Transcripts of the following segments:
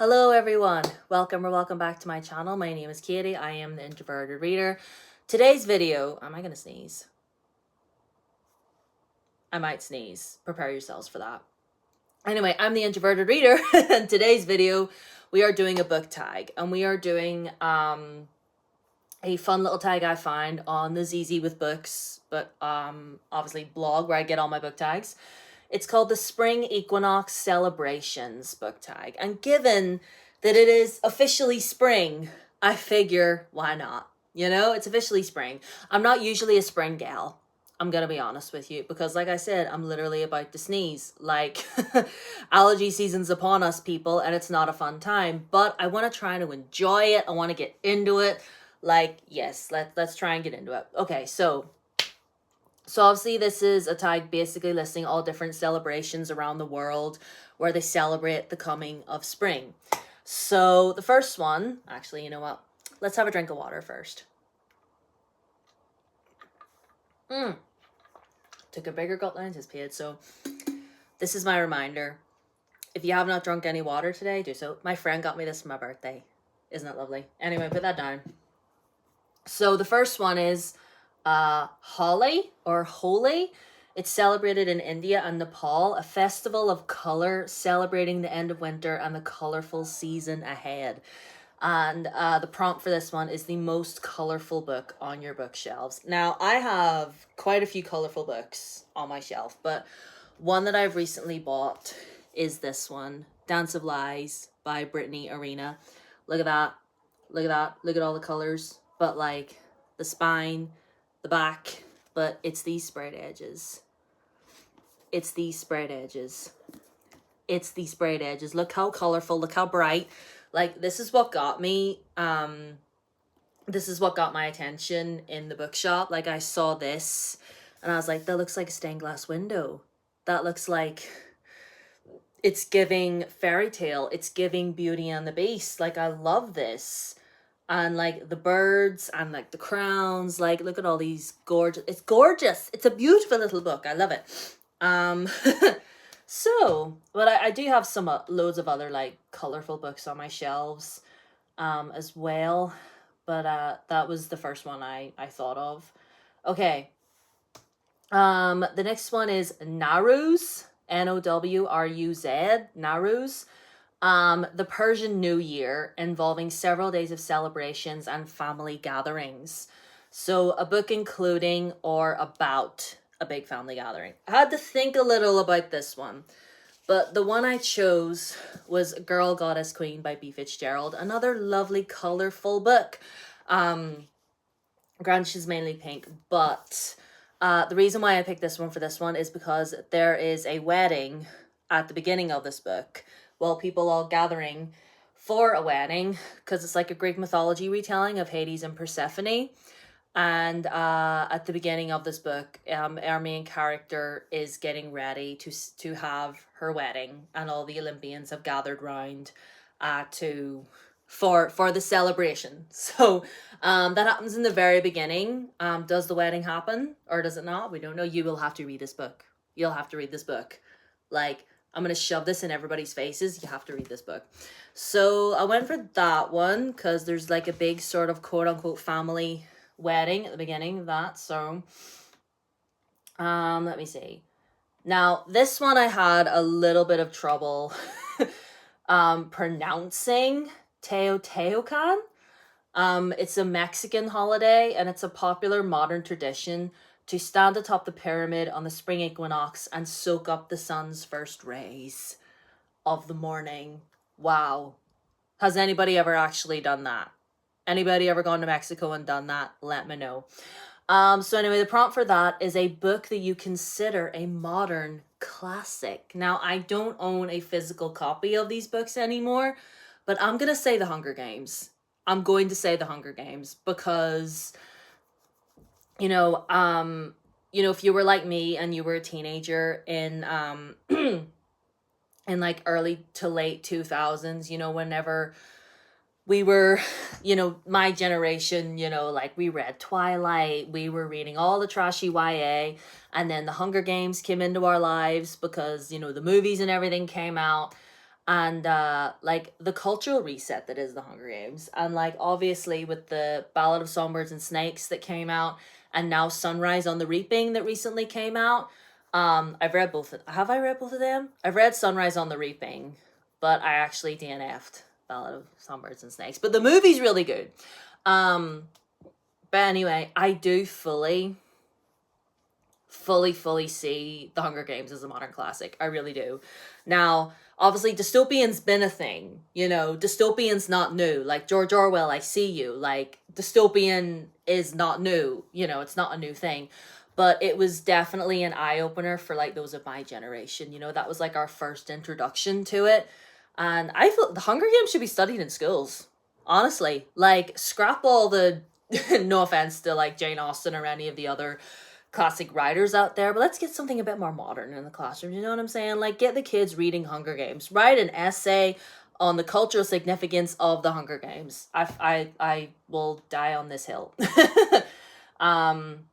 Hello everyone, welcome or welcome back to my channel. My name is Katie, I am the Introverted Reader. Today's video, am I gonna sneeze? I might sneeze, prepare yourselves for that. Anyway, I'm the Introverted Reader and today's video we are doing a book tag and we are doing a fun little tag I find on the ZZ with Books, but obviously blog where I get all my book tags. It's called the Spring Equinox Celebrations book tag. And given that it is officially spring, I figure, why not? You know, it's officially spring. I'm not usually a spring gal. I'm going to be honest with you. Because like I said, I'm literally about to sneeze. Like, allergy season's upon us, people. And it's not a fun time. But I want to try to enjoy it. I want to get into it. Like, yes, let's try and get into it. Okay, so obviously this is a tag basically listing all different celebrations around the world where they celebrate the coming of spring. So the first one, actually, you know what? Let's have a drink of water first. Took a bigger gulp than anticipated. So this is my reminder. If you have not drunk any water today, do so. My friend got me this for my birthday. Isn't that lovely? Anyway, put that down. So the first one is Holi or Holi. It's celebrated in India and Nepal, a festival of color celebrating the end of winter and the colorful season ahead. And the prompt for this one is the most colorful book on your bookshelves. Now, I have quite a few colorful books on my shelf, but one that I've recently bought is this one, Dance of Lies by Brittany Arena. Look at that. Look at that. Look at all the colors. But like the spine, the back, but it's these sprayed edges. It's these sprayed edges. It's these sprayed edges. Look how colorful, look how bright. Like, this is what got me, this is what got my attention in the bookshop. Like, I saw this and I was like, that looks like a stained glass window. That looks like it's giving fairy tale. It's giving Beauty and the Beast. Like, I love this. And like the birds and like the crowns, like look at all these gorgeous, it's gorgeous. It's a beautiful little book. I love it. So, but I do have some loads of other like colorful books on my shelves as well. But that was the first one I thought of. Okay. The next one is Nowruz, Nowruz, Nowruz. The Persian New Year, involving several days of celebrations and family gatherings. So a book including or about a big family gathering. I had to think a little about this one, but the one I chose was Girl, Goddess, Queen by B. Fitzgerald. Another lovely, colorful book. Granted, she's mainly pink, but the reason why I picked this one for this one is because there is a wedding at the beginning of this book. Well, people all gathering for a wedding because it's like a Greek mythology retelling of Hades and Persephone. And at the beginning of this book, our main character is getting ready to have her wedding, and all the Olympians have gathered round for the celebration. So that happens in the very beginning. Does the wedding happen or does it not? We don't know. You will have to read this book. You'll have to read this book. Like, I'm going to shove this in everybody's faces. You have to read this book. So I went for that one because there's like a big sort of quote unquote family wedding at the beginning of that. So let me see. Now, this one I had a little bit of trouble pronouncing. Teotihuacan. It's a Mexican holiday and it's a popular modern tradition to stand atop the pyramid on the spring equinox and soak up the sun's first rays of the morning. Wow. Has anybody ever actually done that? Anybody ever gone to Mexico and done that? Let me know. So anyway, the prompt for that is a book that you consider a modern classic. Now, I don't own a physical copy of these books anymore, but I'm going to say The Hunger Games. I'm going to say The Hunger Games because you know, if you were like me and you were a teenager in in like early to late 2000s, whenever we were, my generation, like we read Twilight, we were reading all the trashy YA, and then The Hunger Games came into our lives because, the movies and everything came out. and like the cultural reset that is the Hunger Games, and like obviously with the Ballad of Songbirds and Snakes that came out, and now Sunrise on the Reaping that recently came out. I've read both. Have I read both of them? I've read Sunrise on the Reaping, but I actually DNF'd Ballad of Songbirds and Snakes. But the movie's really good. Um, but anyway, I do fully see the Hunger Games as a modern classic. I really do. Now, obviously, dystopian's been a thing. You know, dystopian's not new. Like George Orwell, I see you. Like dystopian is not new. You know, it's not a new thing. But it was definitely an eye opener for like those of my generation. You know, that was like our first introduction to it. And I feel the Hunger Games should be studied in schools. Honestly, like scrap all the no offense to like Jane Austen or any of the other classic writers out there, but let's get something a bit more modern in the classroom. You know what I'm saying? Like, get the kids reading Hunger Games. Write an essay on the cultural significance of the Hunger Games. I will die on this hill. um.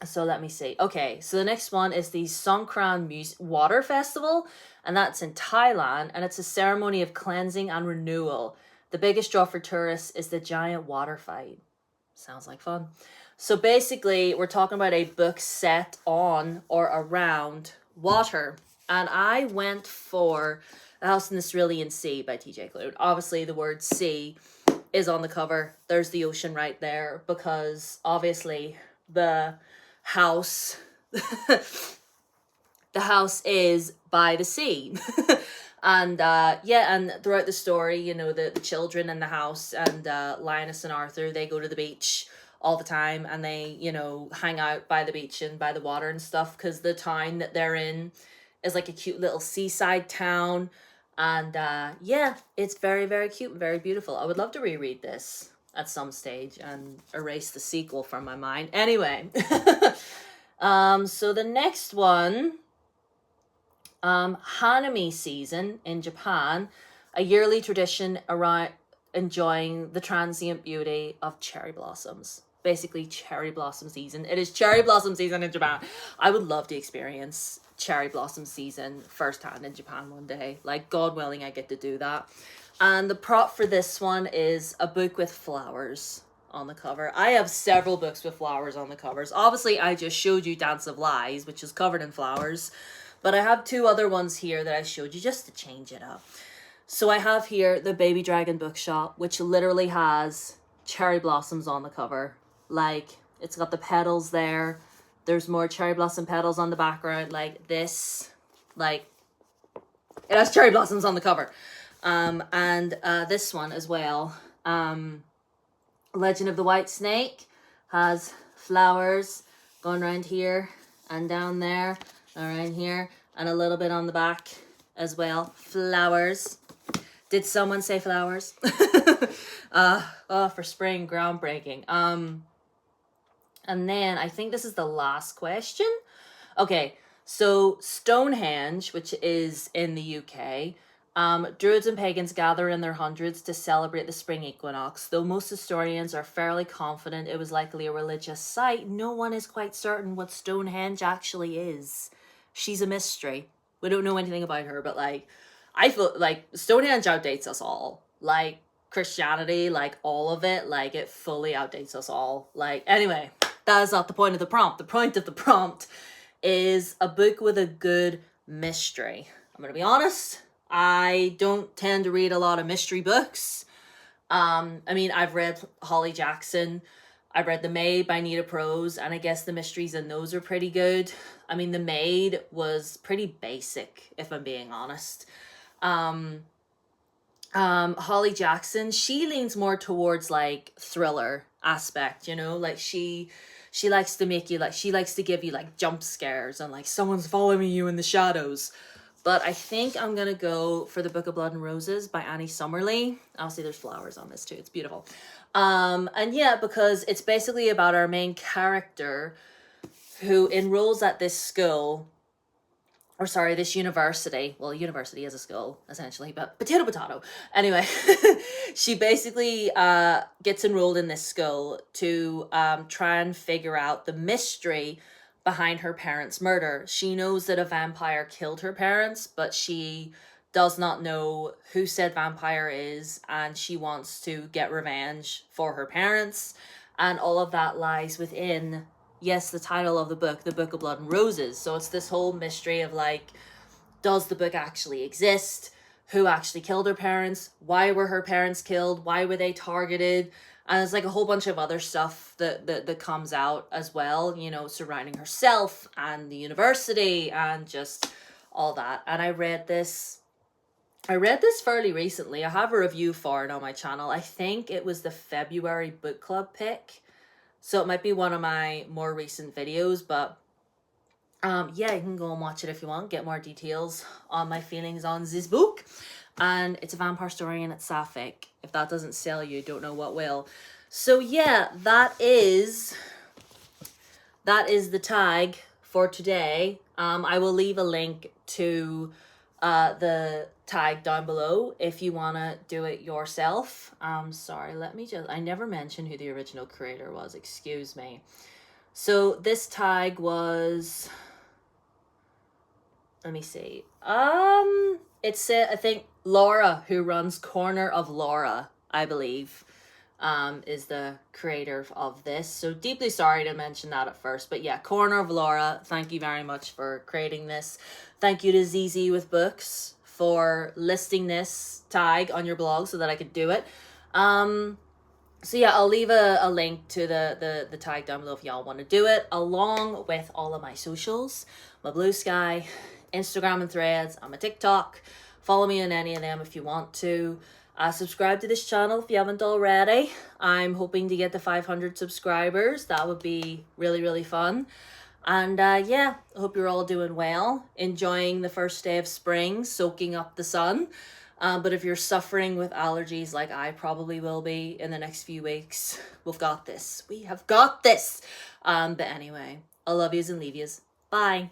So let me see. Okay, so the next one is the Songkran Water Festival, and that's in Thailand, and it's a ceremony of cleansing and renewal. The biggest draw for tourists is the giant water fight. Sounds like fun. So basically, we're talking about a book set on or around water. And I went for The House in the Cerulean Sea by T.J. Klune. Obviously, the word sea is on the cover. There's the ocean right there because obviously the house the house is by the sea. And yeah, and throughout the story, you know, the children in the house and Linus and Arthur, they go to the beach all the time and they, you know, hang out by the beach and by the water and stuff because the town that they're in is like a cute little seaside town. And yeah, it's very, very cute and very beautiful. I would love to reread this at some stage and erase the sequel from my mind. Anyway, so the next one, Hanami season in Japan, a yearly tradition around enjoying the transient beauty of cherry blossoms. Basically, cherry blossom season. It is cherry blossom season in Japan. I would love to experience cherry blossom season firsthand in Japan one day. Like, God willing, I get to do that. And the prop for this one is a book with flowers on the cover. I have several books with flowers on the covers. Obviously, I just showed you Dance of Lies, which is covered in flowers. But I have two other ones here that I showed you just to change it up. So I have here the Baby Dragon Bookshop, which literally has cherry blossoms on the cover. Like, it's got the petals there. There's more cherry blossom petals on the background. Like this, like, it has cherry blossoms on the cover. And this one as well. Legend of the White Snake has flowers going around here and down there, around here, and a little bit on the back as well. Flowers. Did someone say flowers? Oh, for spring, groundbreaking. And then I think this is the last question. Okay, so Stonehenge, which is in the UK, Druids and pagans gather in their hundreds to celebrate the spring equinox. Though most historians are fairly confident it was likely a religious site, no one is quite certain what Stonehenge actually is. She's a mystery. We don't know anything about her, but like, I feel like Stonehenge outdates us all. Like, Christianity, like all of it, like it fully outdates us all. Like, anyway, that is not the point of the prompt. The point of the prompt is a book with a good mystery. I'm gonna be honest, I don't tend to read a lot of mystery books. I mean, I've read Holly Jackson. I read The Maid by Nita Prose, and I guess the mysteries in those are pretty good. I mean, The Maid was pretty basic, if I'm being honest. Holly Jackson, she leans more towards like thriller aspect, you know, like she likes to make you like, she likes to give you like jump scares and like someone's following you in the shadows. But I think I'm gonna go for The Book of Blood and Roses by Annie Summerlee. Obviously there's flowers on this too, it's beautiful. And yeah, because it's basically about our main character who enrolls at this school, or sorry, this university. Well, university is a school, essentially, but potato. Anyway, she basically gets enrolled in this school to try and figure out the mystery behind her parents' murder. She knows that a vampire killed her parents, but she does not know who said vampire is, and she wants to get revenge for her parents. And all of that lies within, yes, the title of the Book of Blood and Roses. So it's this whole mystery of like, does the book actually exist? Who actually killed her parents? Why were her parents killed? Why were they targeted? And it's like a whole bunch of other stuff that comes out as well, you know, surrounding herself and the university and just all that. And I read this fairly recently. I have a review for it on my channel. I think it was the February book club pick. So it might be one of my more recent videos, but yeah, you can go and watch it if you want, get more details on my feelings on this book. And it's a vampire story and it's sapphic. If that doesn't sell you, don't know what will. So yeah, that is the tag for today. I will leave a link to the tag down below if you want to do it yourself. Sorry, I never mentioned who the original creator was, excuse me. So this tag was, let me see. It's I think Laura, who runs Corner of Laura, I believe, is the creator of this. So deeply sorry to mention that at first, but yeah, Corner of Laura, thank you very much for creating this. Thank you to ZZ with Books for listing this tag on your blog so that I could do it. So yeah, I'll leave a link to the tag down below if y'all want to do it, along with all of my socials, my Blue Sky, Instagram and Threads, and my TikTok. Follow me on any of them if you want to. Subscribe to this channel if you haven't already. I'm hoping to get to 500 subscribers. That would be really, really fun. And yeah, I hope you're all doing well, enjoying the first day of spring, soaking up the sun. But if you're suffering with allergies like I probably will be in the next few weeks, we've got this. We have got this. But anyway, I love yous and leave yous. Bye.